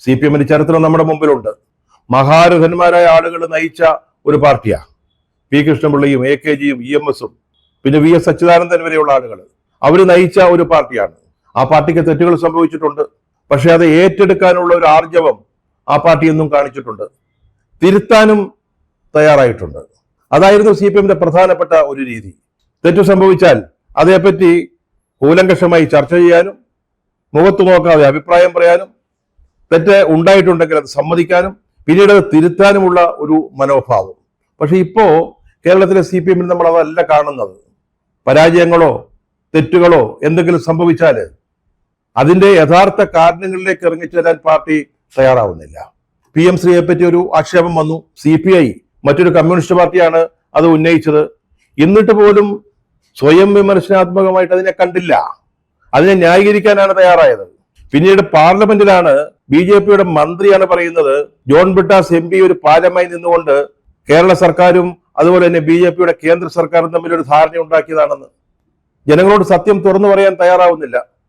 CPM ചരിത്രം നമ്മുടെ മുമ്പിലുണ്ട്. മഹാരഥന്മാരായ ആളുകൾ നയിച്ച ഒരു പാർട്ടിയാണ്. പി കൃഷ്ണപിള്ളയും AKGയും EMSഉം പിന്നെ VS അച്യുതാനന്ദൻ വരെയുള്ള ആളുകൾ അവർ നയിച്ച ഒരു പാർട്ടിയാണ്. ആ പാർട്ടിക്ക് തെറ്റുകൾ സംഭവിച്ചിട്ടുണ്ട്. പക്ഷെ അത് ഏറ്റെടുക്കാനുള്ള ഒരു ആർജവം ആ പാർട്ടി എന്നും കാണിച്ചിട്ടുണ്ട്. തിരുത്താനും തയ്യാറായിട്ടുണ്ട്. അതായിരുന്നു CPM പ്രധാനപ്പെട്ട ഒരു രീതി. തെറ്റു സംഭവിച്ചാൽ അതേപ്പറ്റി കൂലങ്കഷമായി ചർച്ച ചെയ്യാനും മുഖത്തു നോക്കാതെ അഭിപ്രായം പറയാനും തെറ്റ് ഉണ്ടായിട്ടുണ്ടെങ്കിൽ അത് സമ്മതിക്കാനും പിന്നീട് അത് തിരുത്താനുമുള്ള ഒരു മനോഭാവം. പക്ഷെ ഇപ്പോ കേരളത്തിലെ CPM നമ്മൾ അതല്ല കാണുന്നത്. പരാജയങ്ങളോ തെറ്റുകളോ എന്തെങ്കിലും സംഭവിച്ചാൽ അതിന്റെ യഥാർത്ഥ കാരണങ്ങളിലേക്ക് ഇറങ്ങിച്ചേരാൻ പാർട്ടി തയ്യാറാവുന്നില്ല. PM ശ്രീയെ പറ്റി ഒരു ആക്ഷേപം വന്നു. CPI മറ്റൊരു കമ്മ്യൂണിസ്റ്റ് പാർട്ടിയാണ് അത് ഉന്നയിച്ചത്. എന്നിട്ട് പോലും സ്വയം വിമർശനാത്മകമായിട്ട് അതിനെ കണ്ടില്ല. അതിനെ ന്യായീകരിക്കാനാണ് തയ്യാറായത്. പിന്നീട് പാർലമെന്റിലാണ് BJPയുടെ മന്ത്രിയാണ് പറയുന്നത് ജോൺ ബ്രിട്ടാസ് MP ഒരു പാലമായി നിന്നുകൊണ്ട് കേരള സർക്കാരും അതുപോലെ തന്നെ BJPയുടെ കേന്ദ്ര സർക്കാരും തമ്മിൽ ഒരു ധാരണ ഉണ്ടാക്കിയതാണെന്ന്. ജനങ്ങളോട് സത്യം തുറന്നു പറയാൻ തയ്യാറാവുന്നില്ല.